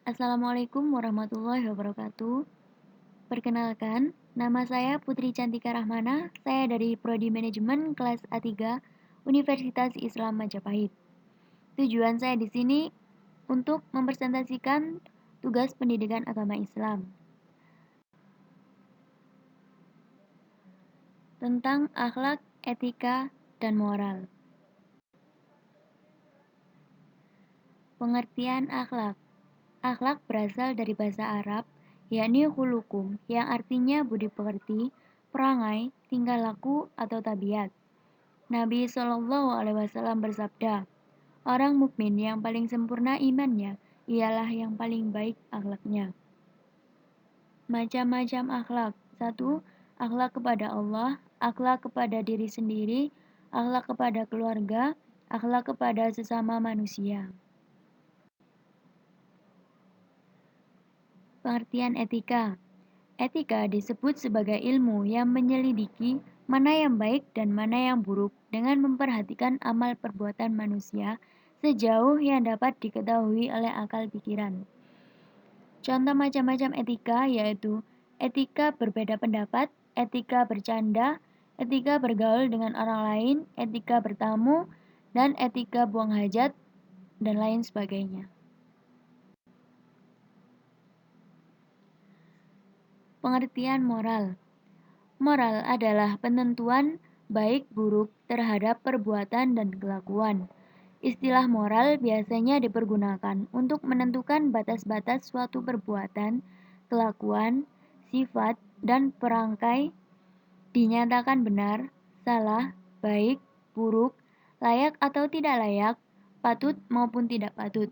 Assalamualaikum warahmatullahi wabarakatuh. Perkenalkan, nama saya Putri Cantika Rahmana. Saya dari Prodi Manajemen kelas A3 Universitas Islam Majapahit. Tujuan saya di sini untuk mempresentasikan tugas pendidikan agama Islam tentang akhlak, etika, dan moral. Pengertian akhlak. Akhlak berasal dari bahasa Arab, yakni khulukum, yang artinya budi pekerti, perangai, tingkah laku, atau tabiat. Nabi Shallallahu Alaihi Wasallam bersabda, orang mukmin yang paling sempurna imannya ialah yang paling baik akhlaknya. Macam-macam akhlak. 1. Akhlak kepada Allah, akhlak kepada diri sendiri, akhlak kepada keluarga, akhlak kepada sesama manusia. Pengertian etika. Etika disebut sebagai ilmu yang menyelidiki mana yang baik dan mana yang buruk dengan memperhatikan amal perbuatan manusia sejauh yang dapat diketahui oleh akal pikiran. Contoh macam-macam etika yaitu etika berbeda pendapat, etika bercanda, etika bergaul dengan orang lain, etika bertamu, dan etika buang hajat, dan lain sebagainya. Pengertian moral. Moral adalah penentuan baik buruk terhadap perbuatan dan kelakuan. Istilah moral biasanya dipergunakan untuk menentukan batas-batas suatu perbuatan, kelakuan, sifat, dan perangkai dinyatakan benar, salah, baik, buruk, layak atau tidak layak, patut maupun tidak patut.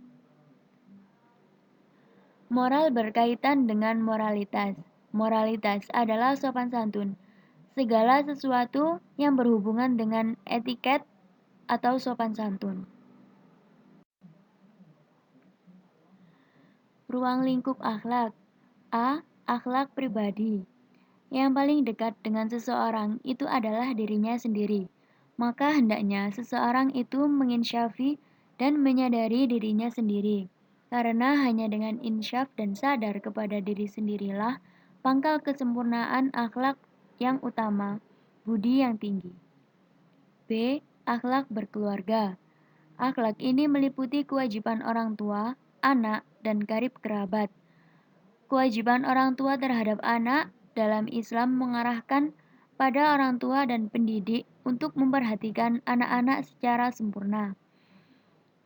Moral berkaitan dengan moralitas. Moralitas adalah sopan santun. Segala sesuatu yang berhubungan dengan etiket atau sopan santun. Ruang lingkup akhlak. A. Akhlak pribadi. Yang paling dekat dengan seseorang itu adalah dirinya sendiri. Maka hendaknya seseorang itu menginsyafi dan menyadari dirinya sendiri. Karena hanya dengan insyaf dan sadar kepada diri sendirilah pangkal kesempurnaan akhlak yang utama, budi yang tinggi. B. Akhlak berkeluarga. Akhlak ini meliputi kewajiban orang tua, anak, dan karib kerabat. Kewajiban orang tua terhadap anak dalam Islam mengarahkan pada orang tua dan pendidik untuk memperhatikan anak-anak secara sempurna.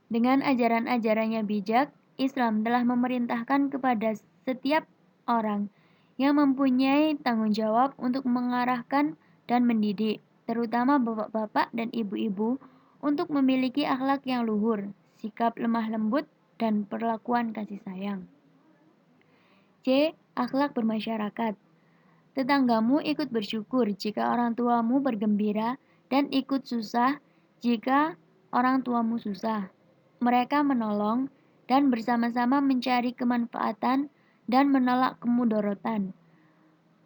Dengan ajaran-ajarannya bijak, Islam telah memerintahkan kepada setiap orang yang mempunyai tanggung jawab untuk mengarahkan dan mendidik, terutama bapak-bapak dan ibu-ibu, untuk memiliki akhlak yang luhur, sikap lemah lembut, dan perlakuan kasih sayang. C. Akhlak bermasyarakat. Tetanggamu ikut bersyukur jika orang tuamu bergembira dan ikut susah jika orang tuamu susah. Mereka menolong dan bersama-sama mencari kemanfaatan dan menolak kemudorotan.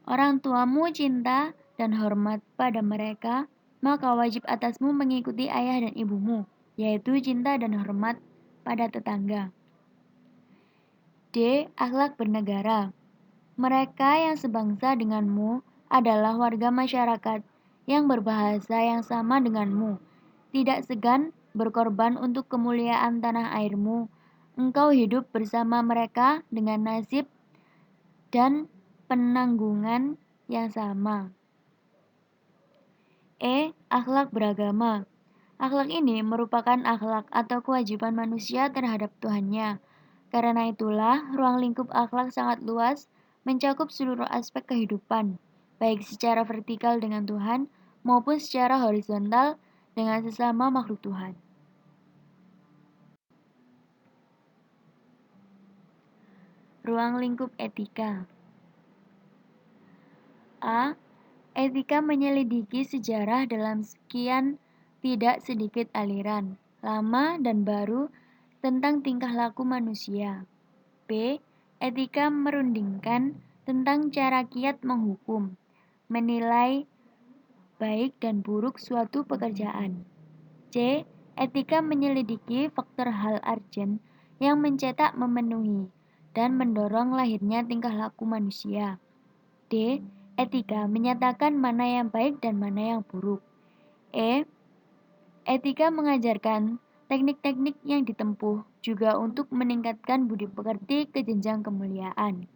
Orang tuamu cinta dan hormat pada mereka, maka wajib atasmu mengikuti ayah dan ibumu, yaitu cinta dan hormat pada tetangga. D. Akhlak bernegara. Mereka yang sebangsa denganmu adalah warga masyarakat yang berbahasa yang sama denganmu, tidak segan berkorban untuk kemuliaan tanah airmu. Engkau hidup bersama mereka dengan nasib dan penanggungan yang sama. E. Akhlak beragama. Akhlak ini merupakan akhlak atau kewajiban manusia terhadap Tuhannya. Karena itulah, ruang lingkup akhlak sangat luas, mencakup seluruh aspek kehidupan, baik secara vertikal dengan Tuhan maupun secara horizontal dengan sesama makhluk Tuhan. Ruang lingkup etika. A. Etika menyelidiki sejarah dalam sekian tidak sedikit aliran, lama dan baru, tentang tingkah laku manusia. B. Etika merundingkan tentang cara kiat menghukum, menilai baik dan buruk suatu pekerjaan. C. Etika menyelidiki faktor hal urgent yang mencetak memenuhi dan mendorong lahirnya tingkah laku manusia. D. Etika menyatakan mana yang baik dan mana yang buruk. E. Etika mengajarkan teknik-teknik yang ditempuh juga untuk meningkatkan budi pekerti ke jenjang kemuliaan.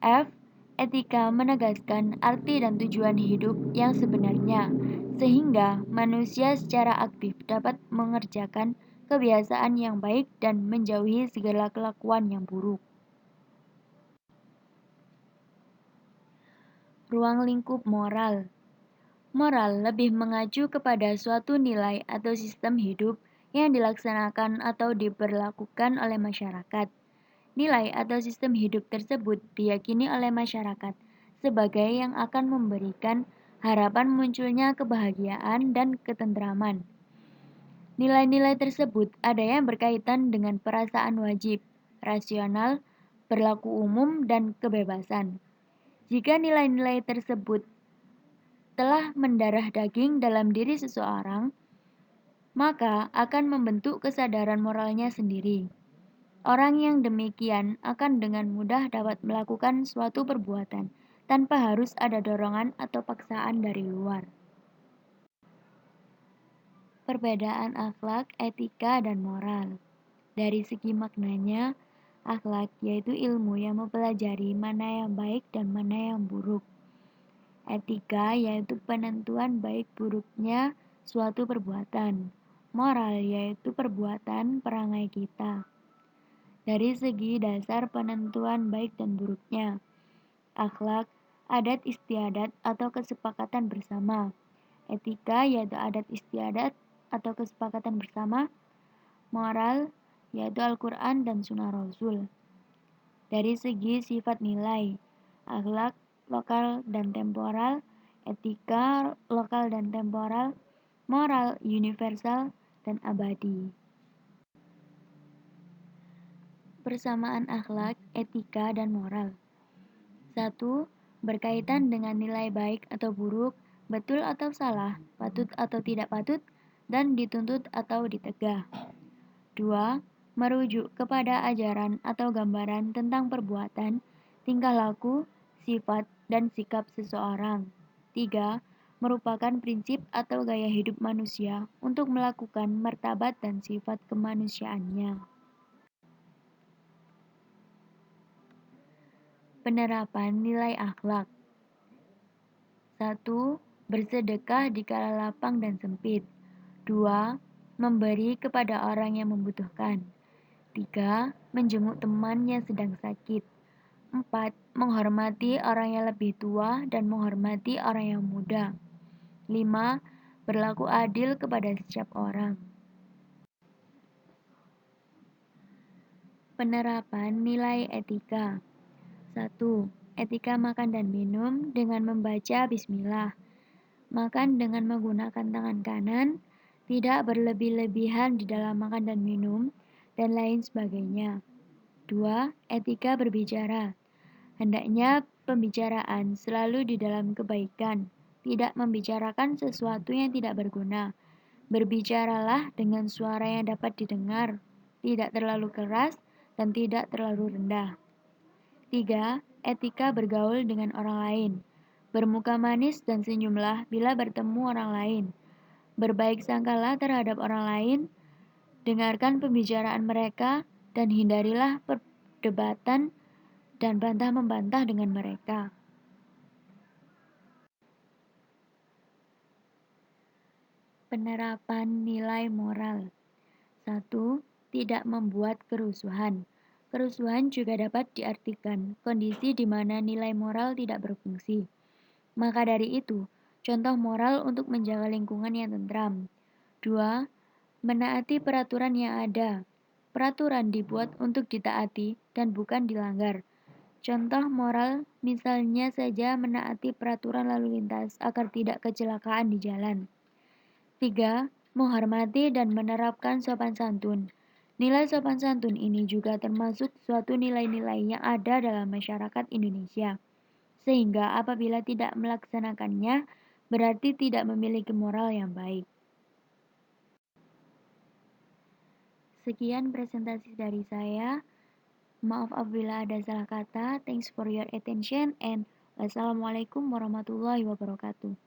F. Etika menegaskan arti dan tujuan hidup yang sebenarnya, sehingga manusia secara aktif dapat mengerjakan kebiasaan yang baik dan menjauhi segala kelakuan yang buruk. Ruang lingkup moral. Moral lebih mengacu kepada suatu nilai atau sistem hidup yang dilaksanakan atau diberlakukan oleh masyarakat. Nilai atau sistem hidup tersebut diyakini oleh masyarakat sebagai yang akan memberikan harapan munculnya kebahagiaan dan ketentraman. Nilai-nilai tersebut ada yang berkaitan dengan perasaan wajib, rasional, berlaku umum, dan kebebasan. Jika nilai-nilai tersebut telah mendarah daging dalam diri seseorang, maka akan membentuk kesadaran moralnya sendiri. Orang yang demikian akan dengan mudah dapat melakukan suatu perbuatan tanpa harus ada dorongan atau paksaan dari luar. Perbedaan akhlak, etika, dan moral. Dari segi maknanya, akhlak yaitu ilmu yang mempelajari mana yang baik dan mana yang buruk. Etika yaitu penentuan baik buruknya suatu perbuatan. Moral yaitu perbuatan perangai kita. Dari segi dasar penentuan baik dan buruknya, akhlak, adat istiadat atau kesepakatan bersama. Etika yaitu adat istiadat atau kesepakatan bersama. Moral yaitu Al-Quran dan Sunnah Rasul. Dari segi sifat nilai, akhlak lokal dan temporal, etika lokal dan temporal, moral universal dan abadi. Persamaan akhlak, etika, dan moral. 1. Berkaitan dengan nilai baik atau buruk, betul atau salah, patut atau tidak patut, dan dituntut atau ditegah. 2. Merujuk kepada ajaran atau gambaran tentang perbuatan, tingkah laku, sifat, dan sikap seseorang. 3. Merupakan prinsip atau gaya hidup manusia untuk melakukan martabat dan sifat kemanusiaannya. Penerapan nilai akhlak. 1. Bersedekah di kala lapang dan sempit. 2. Memberi kepada orang yang membutuhkan. 3. Menjenguk teman yang sedang sakit. 4. Menghormati orang yang lebih tua dan menghormati orang yang muda. 5. Berlaku adil kepada setiap orang. Penerapan nilai etika. 1. Etika makan dan minum dengan membaca bismillah. Makan dengan menggunakan tangan kanan, tidak berlebih-lebihan di dalam makan dan minum, dan lain sebagainya. 2. Etika berbicara. Hendaknya pembicaraan selalu di dalam kebaikan, tidak membicarakan sesuatu yang tidak berguna. Berbicaralah dengan suara yang dapat didengar, tidak terlalu keras dan tidak terlalu rendah. 3. Etika bergaul dengan orang lain. Bermuka manis dan senyumlah bila bertemu orang lain. Berbaik sangkalah terhadap orang lain, dengarkan pembicaraan mereka, dan hindarilah perdebatan dan bantah-membantah dengan mereka. Penerapan nilai moral. 1. Tidak membuat kerusuhan. Kerusuhan juga dapat diartikan kondisi di mana nilai moral tidak berfungsi. Maka dari itu, contoh moral untuk menjaga lingkungan yang tentram. 2. Menaati peraturan yang ada. Peraturan dibuat untuk ditaati dan bukan dilanggar. Contoh moral misalnya saja menaati peraturan lalu lintas agar tidak kecelakaan di jalan. 3. Menghormati dan menerapkan sopan santun. Nilai sopan santun ini juga termasuk suatu nilai-nilai yang ada dalam masyarakat Indonesia. Sehingga apabila tidak melaksanakannya, berarti tidak memiliki moral yang baik. Sekian presentasi dari saya. Maaf apabila ada salah kata. Thanks for your attention and wassalamualaikum warahmatullahi wabarakatuh.